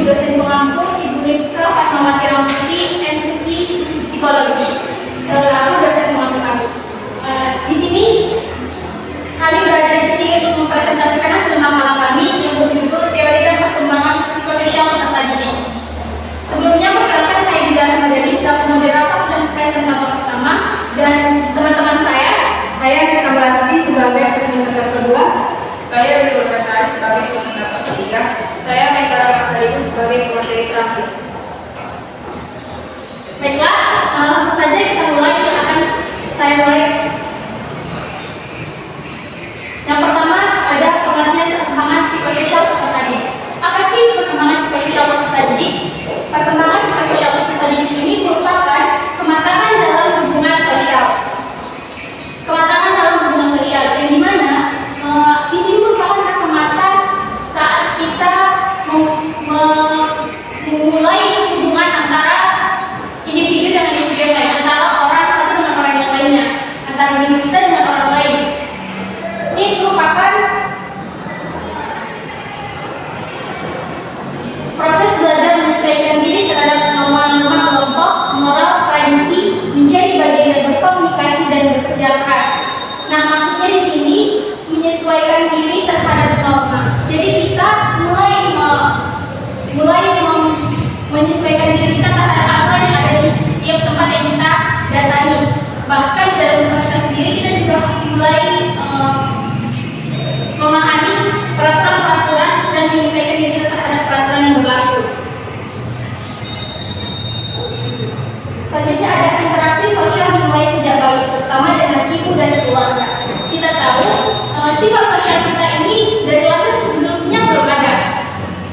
dosen pengampu Ibu Rifka Fatmawati Ramati, MPC Psikologi, selaku dosen pengampu kami. Di sini kami berada di sini untuk mempresentasikan hasil malam kami yang berjudul Teori dan Perkembangan Psikososial Peserta Didik. Sebelumnya perkenalkan saya Dinda Madani selaku moderator dan presentator pertama, dan teman-teman saya Rizka Melati sebagai presentator kedua, saya Rudi Wardasari sebagai presentator ketiga, saya Maisara Masaribu sebagai pemateri terakhir. Baiklah, langsung saja kita mulai. Yang akan saya mulai. Yang pertama ada pengertian perkembangan psikososial peserta didik. Apa sih perkembangan psikososial peserta didik? Perkembangan psikososial peserta didik ini merupakan kematangan dalam hubungan sosial. Kematangan dalam hubungan sosial yang dimana di sini merupakan masa-masa saat kita memulai hubungan antara individu dengan individu yang lain, antara orang satu dengan orang yang lainnya, antara diri kita dengan orang lain. Ini merupakan proses belajar menyesuaikan diri terhadap norma-norma kelompok, moral, tradisi, menjadi bagian dari berkomunikasi dan bekerja keras. Nah, maksudnya di sini menyesuaikan diri terhadap norma. Jadi kita mulai menyesuaikan diri kita terhadap aturan yang ada di setiap tempat yang kita datangi. Bahkan dalam universitas sendiri kita juga mulai memahami peraturan-peraturan dan menyesuaikan diri kita terhadap peraturan yang berlaku. Selanjutnya ada interaksi sosial dimulai sejak bayi, terutama dengan ibu dan keluarga. Kita tahu sifat sosial kita ini dari lahir sebelumnya belum ada.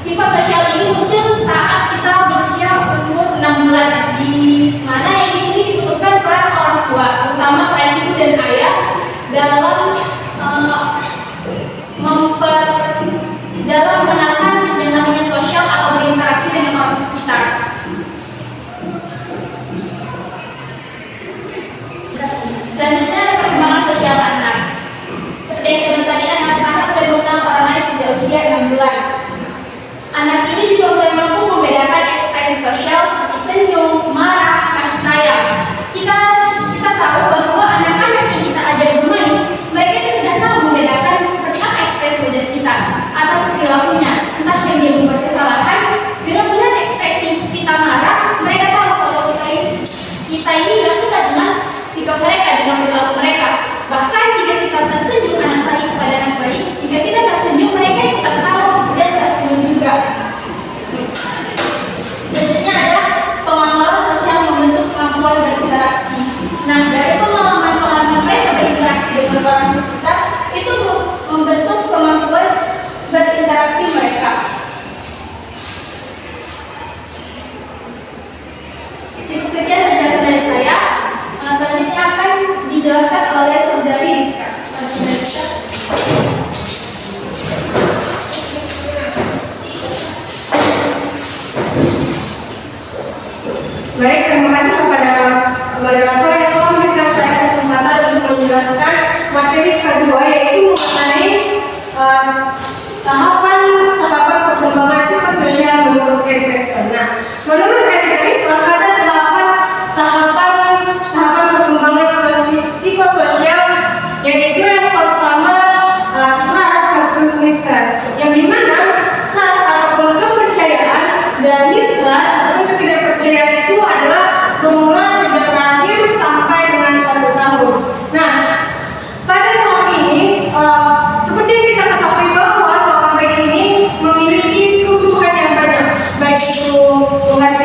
Sifat sosial ini muncul saat kita berusia umur 6 bulan, di mana yang di sini dibutuhkan peran orang tua, terutama peran ibu dan ayah dalam mengenalkan yang namanya sosial atau berinteraksi dengan orang sekitar. Selanjutnya ada perkembangan sosial anak. Seperti yang saya bilang tadi, anak-anak mulai mengenal orang lain sejak usia 6 bulan. Anak ini juga mulai mampu membedakan ekspresi sosial seperti senyum, marah, kasih sayang. Kita tahu bahwa anak-anak yang kita ajak bermain, mereka itu sudah tahu membedakan seperti apa ekspresi wajah kita atas perilakunya. Entah yang dia membuat kesalahan, dengan melihat ekspresi kita marah, mereka tahu kalau kita ini tidak suka dengan sikap mereka, dengan perilaku mereka. Bahkan jika kita tersenyum anak baik kepada anak baik, jika kita tersenyum mereka kita tahu dan tersenyum juga. Selanjutnya ada pengalaman sosial membentuk kemampuan berinteraksi. Nah, dari pengalaman mereka berinteraksi dengan orang sekitar itu membentuk kemampuan berinteraksi mereka. Cukup sekian penjelasan dari saya. Selanjutnya akan dijelaskan oleh Saudari Rizka. baik, terima kasih kepada moderator yang telah memberikan saya kesempatan untuk menjelaskan materi kedua, yaitu mengenai tahapan perkembangan psikososial menurut Erik Erikson. Nah, menurut Erik Erikson ada 8 tahapan perkembangan psikososial, yaitu yang pertama trust versus mistrust, yang dimana trust ataupun kepercayaan dan mistrust ataupun ketidakpercayaan itu adalah bermula sejak lahir sampai dengan 1 tahun. Nah, pada tahap ini seperti yang kita ketahui bahwa seorang bayi ini memiliki kebutuhan yang banyak, baik itu mengerti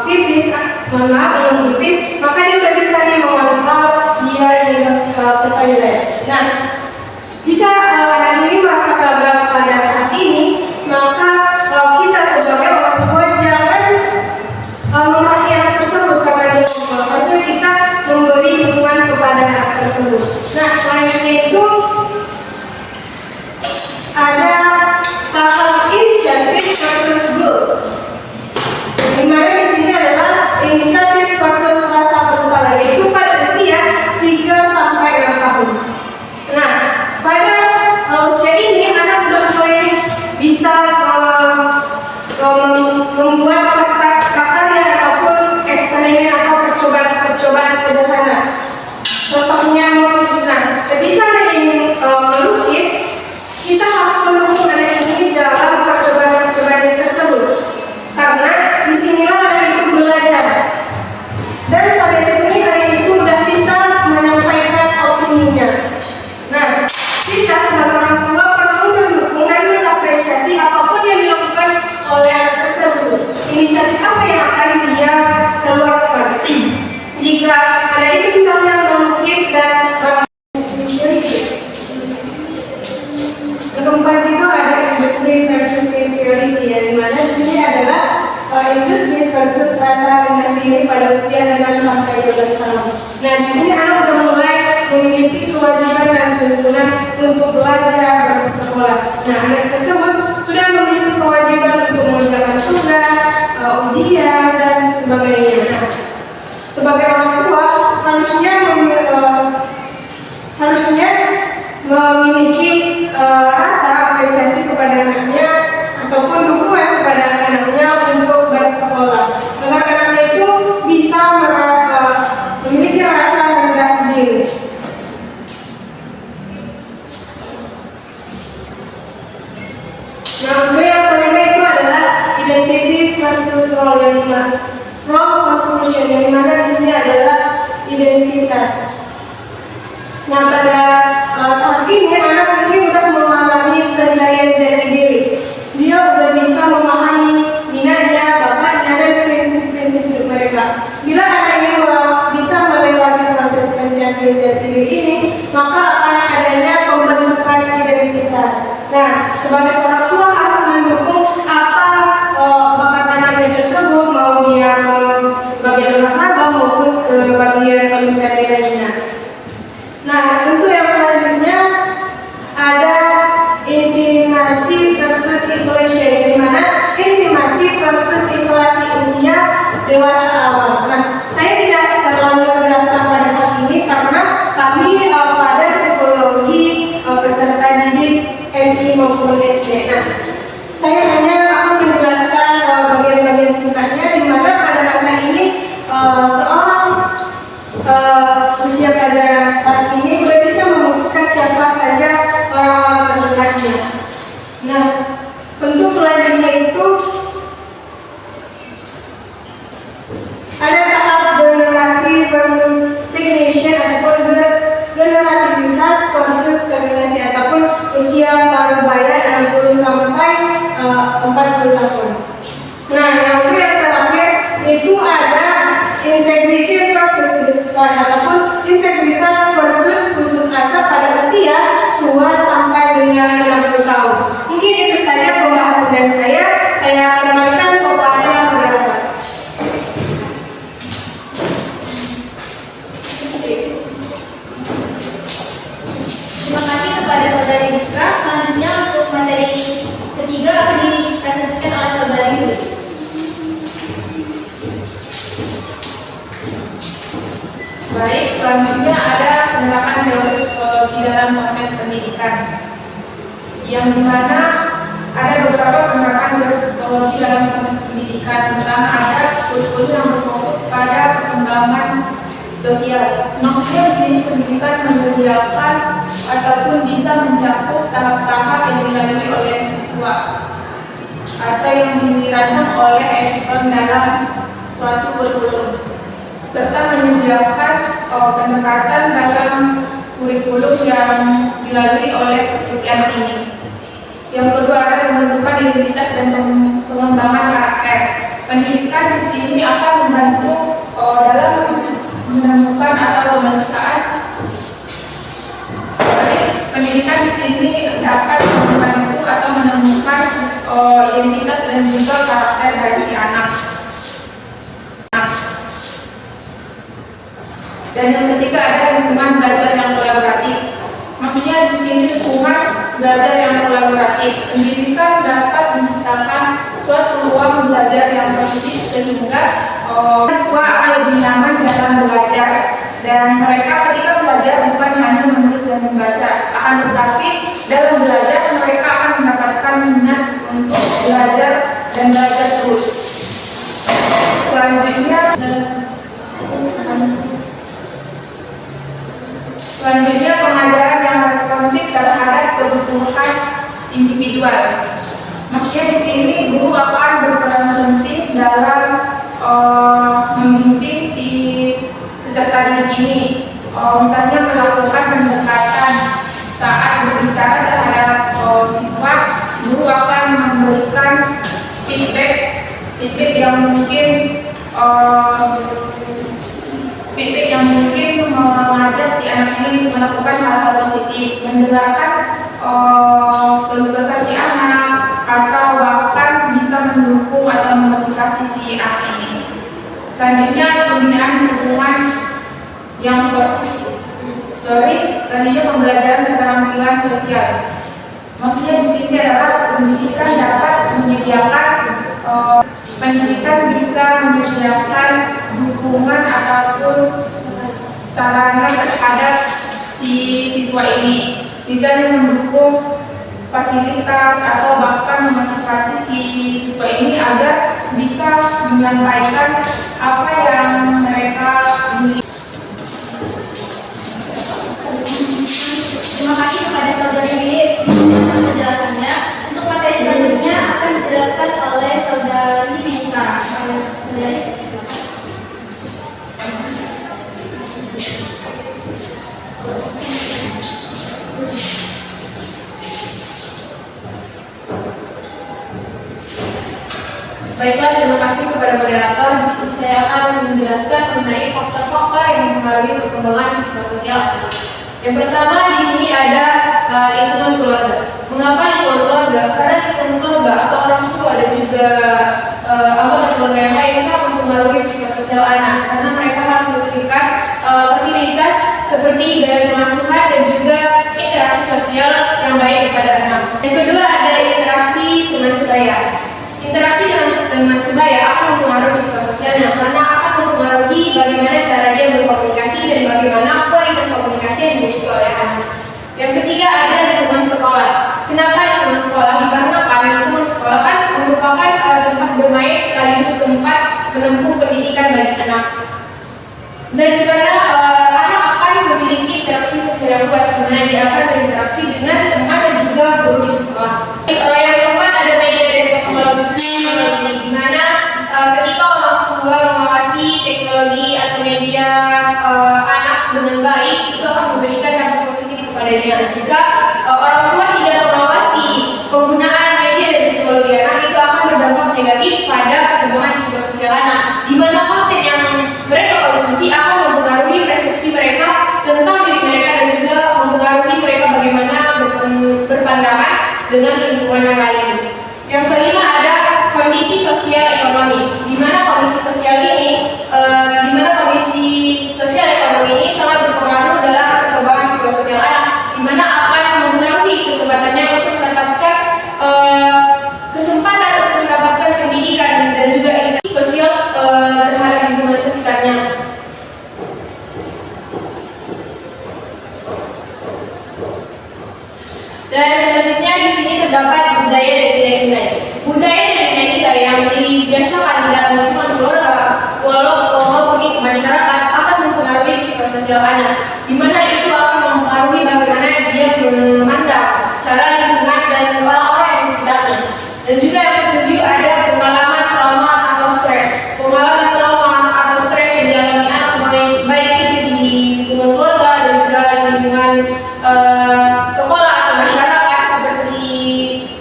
tipis, mohon maaf yang tipis, maka dia udah bisa nih mengontrol dia ingin ke toilet. Nah, jika anak ini merasa gagal pada tahap ini, maka kita sebagai orang tua jangan memarahi anak tersebut karena dia gagal. Harusnya kita memberi dukungan kepada anak tersebut. Nah, selain itu ada tahap inisiatif versus goal. Dimana di sini adalah inisiatif versus rasa bersalah, yaitu pada usia 3 sampai 6 tahun. Nah, pada usia ini anak sudah mulai bisa membuat prakarya ataupun eksperimen atau percobaan sederhana. Contohnya melukis. Nah, ketika anak ini melukis, kita harus mendukung anak ini dalam percobaan tersebut, karena disinilah anak itu belajar. Dan pada di sini anak itu sudah bisa menyampaikan opininya. Nah, kita sebagai orang tua perlu mendukung dan mengapresiasi apapun yang dilakukan oleh anak tersebut. Inisiatif apa yang akan dia keluarkan? Jika anak itu misalnya melukis dan keempat itu ada industri versus inferiority, ya, dimana di sini adalah industri versus rasa rendah diri pada usia 6 sampai 12 tahun. Nah, di sini anak sudah mulai memiliki kewajiban dan tuntunan untuk belajar dan bersekolah. Nah, anak tersebut sudah memiliki kewajiban untuk mengerjakan tugas, ujian dan sebagainya. Nah, sebagai orang tua harusnya memiliki rasa apresiasi kepada anaknya ataupun dukungan kepada anaknya untuk bersekolah, agar anaknya itu bisa memiliki rasa rendah diri. Nah, untuk yang kelima itu adalah identity versus role. Yang lima, role confusion, yang dimana di sini adalah identitas. Nah, pada tahap ini anak ini sudah mengalami pencarian jati diri. Dia sudah bisa memahami minatnya, bakatnya, dan prinsip-prinsip hidup mereka. Bila anak ini bisa melewati proses pencarian jati diri ini, maka akan adanya pembentukan identitas. Nah, sebagai seorang tua harus mendukung apa bakat anaknya tersebut, mau dia ke bagian olahraga maupun ke bagian olimpiade lainnya. Nah, untuk yang selanjutnya ada intimasi versus isolation, di mana intimasi versus isolasi usia dewasa awal. Nah, saya tidak terlalu menjelaskan pada saat ini karena kami pada psikologi peserta didik MI maupun SD. Nah, saya hanya akan menjelaskan bagian-bagian singkatnya, di mana pada masa ini seorang usia pada tahap ini sudah bisa memutuskan siapa saja orang terdekatnya. Nah, bentuk selanjutnya itu ada tahap generasi versus stagnation ataupun generativitas versus stagnasi ataupun usia parubaya 60 sampai 40 tahun. Nah, yang terakhir itu ada integrity versus discord ataupun integritas versus putus asa pada usia tua sampai dengan 60 tahun. Mungkin itu saja pembahasan dari saya. Saya kembalikan kepada moderator. Terima kasih kepada saudari Rizka. Selanjutnya untuk materi ketiga akan dipresentasikan oleh saudari Huli. Baik, selanjutnya ada penerapan teori psikologi dalam konteks pendidikan, yang dimana ada beberapa penerapan teori psikologi dalam konteks pendidikan. Pertama, ada kurikulum yang berfokus pada perkembangan sosial. Maksudnya di sini pendidikan menyediakan ataupun bisa mencakup tahap-tahap yang dilalui oleh siswa atau yang dirancang oleh Edison dalam suatu kurikulum, serta menyediakan pendekatan dalam kurikulum yang dilalui oleh si anak ini. Yang kedua, ada pembentukan identitas dan pengembangan karakter. Pendidikan identitas dan juga karakter dari si anak. Dan yang ketiga ada lingkungan belajar yang kolaboratif. Maksudnya di sini lingkungan belajar yang kolaboratif. Pendidikan dapat menciptakan suatu ruang belajar yang positif sehingga siswa akan lebih nyaman dalam belajar, dan mereka ketika belajar bukan hanya menulis dan membaca, akan tetapi dalam belajar mereka akan mendapatkan minat untuk belajar dan belajar terus. Selanjutnya pengajaran yang responsif terhadap kebutuhan individual. Maksudnya di sini guru akan berperan penting dalam membimbing si peserta didik ini. Misalnya melakukan pendekatan saat berbicara terhadap siswa, guru akan memberikan feedback yang mungkin mengajak si anak ini untuk melakukan hal-hal positif, mendengarkan keluh kesah si anak, atau bahkan bisa mendukung atau memotivasi si anak ini. Selanjutnya pembinaan lingkungan yang positif. Selanjutnya pembelajaran keterampilan sosial. Maksudnya di sini adalah pendidikan dapat menyediakan pendidikan bisa menyediakan dukungan ataupun sarana terhadap si siswa ini, misalnya mendukung fasilitas atau bahkan memotivasi si siswa ini agar bisa menyampaikan apa yang mereka miliki. Terima kasih kepada saudari Lili atas penjelasannya. Untuk materi selanjutnya akan dijelaskan oleh saudari Nisa. Saudari Baiklah, terima kasih kepada moderator. Di sini saya akan menjelaskan mengenai faktor-faktor yang mempengaruhi perkembangan psikososial anak. Yang pertama di sini ada lingkungan keluarga. Mengapa lingkungan keluarga? Karena lingkungan keluarga atau orang tua dan juga anggota keluarga yang lain sangat mempengaruhi psikososial anak, karena mereka harus memberikan fasilitas seperti gaya pengasuhan dan juga interaksi sosial yang baik kepada anak. Yang kedua ada interaksi teman sebaya. Interaksi dengan teman sebaya akan mempengaruhi psikososialnya, karena akan mempengaruhi bagaimana cara dia berkomunikasi dan bagaimana kualitas komunikasi yang dimiliki oleh anak. Yang ketiga ada lingkungan sekolah. Kenapa lingkungan sekolah? Dikarenakan lingkungan sekolah kan merupakan tempat bermain sekaligus tempat menempuh pendidikan bagi anak. Dan di mana anak akan memiliki interaksi sosial yang luas, di mana dia akan berinteraksi dengan teman dan juga guru di sekolah. Yang keempat ada media dan teknologi, di mana ketika orang tua mengawasi teknologi atau media anak dengan baik, itu akan memberikan dampak positif kepada dia. Jika orang tua tidak mengawasi penggunaan media dan teknologi anak, itu akan berdampak negatif pada perkembangan psikososial anak, di mana konten yang mereka konsumsi akan mempengaruhi persepsi mereka tentang diri mereka dan juga mempengaruhi mereka bagaimana berpandangan dengan lingkungan yang lain. Yang kelima ada kondisi sosial ekonomi, di mana kondisi sosial ekonomi ini sangat berpengaruh dalam perkembangan psikososial anak, di mana akan mempengaruhi kesempatannya untuk mendapatkan pendidikan dan juga interaksi sosial terhadap lingkungan sekitarnya. Dan selanjutnya di sini terdapat budaya dan nilai-nilai. Budaya dan nilai-nilai yang dibiasakan di dalam lingkungan keluarga maupun di masyarakat akan mempengaruhi psikososial anak, di mana itu akan mempengaruhi bagaimana dia memandang cara lingkungan dan orang-orang yang di sekitarnya. Dan juga yang ketujuh ada pengalaman trauma atau stres. Pengalaman trauma atau stres yang dialami anak baik itu di lingkungan keluarga dan juga di lingkungan sekolah atau masyarakat, seperti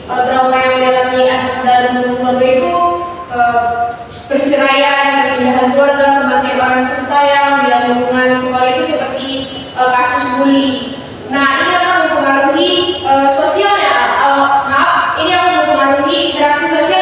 trauma yang dialami anak dalam lingkungan keluarga itu perceraian, perpindahan keluarga, kematian orang tersayang. Di dalam lingkungan sekolah itu seperti kasus bully. Nah, ini akan mempengaruhi ini akan mempengaruhi interaksi sosial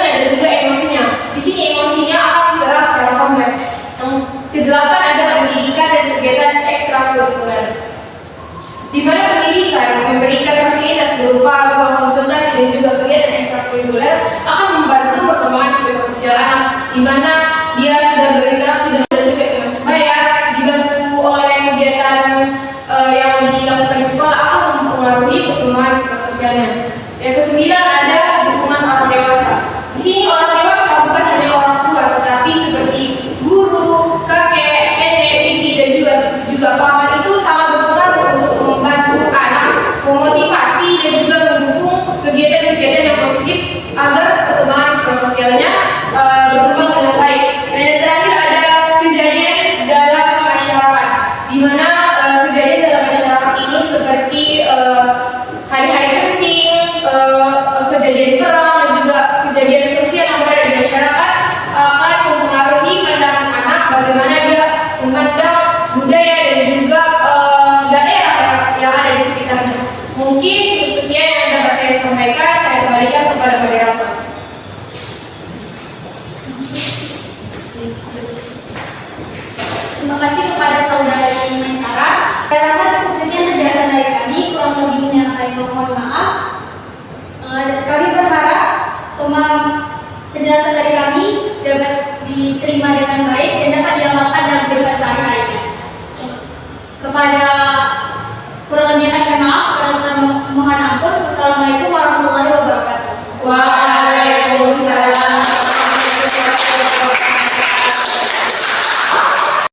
berupa ruang konsultasi dan juga kegiatan ekstrakurikuler akan membantu perkembangan psikososial anak, di mana dia sudah berinteraksi dengan juga teman sebaya, dibantu oleh kegiatan yang dilakukan di sekolah akan mempengaruhi perkembangan psikososialnya. Yang kesembilan ada dukungan orang dewasa. Di sini orang dewasa bukan hanya orang tua, tetapi seperti guru, kakek, nenek, bibi dan juga paman itu sangat berpengaruh untuk membantu anak, memotivasi dan juga mendukung kegiatan-kegiatan yang positif agar perkembangan psikososialnya berkembang dengan baik. Dan yang terakhir ada kejadian dalam masyarakat, di mana kejadian dalam masyarakat ini seperti hari-hari penting, kejadian perang dan juga kejadian sosial yang berada di masyarakat akan mempengaruhi pandangan anak bagaimana dia memandang budaya dan juga daerah yang ada di sekitarnya. Mungkin cukup sekian yang dapat saya sampaikan. Saya kembalikan kepada moderator. Terima kasih kepada saudari Maisara. Saya rasa cukup sekian penjelasan dari kami. Kurang lebihnya kami mohon maaf. Kami berharap penjelasan dari kami dapat diterima dengan baik dan dapat diamalkan dalam kehidupan sehari-harinya. Kepada kurang lebihnya kami maaf. Mohon ampun. Wassalamualaikum warahmatullahi wabarakatuh. Waalaikumsalam warahmatullahi wabarakatuh.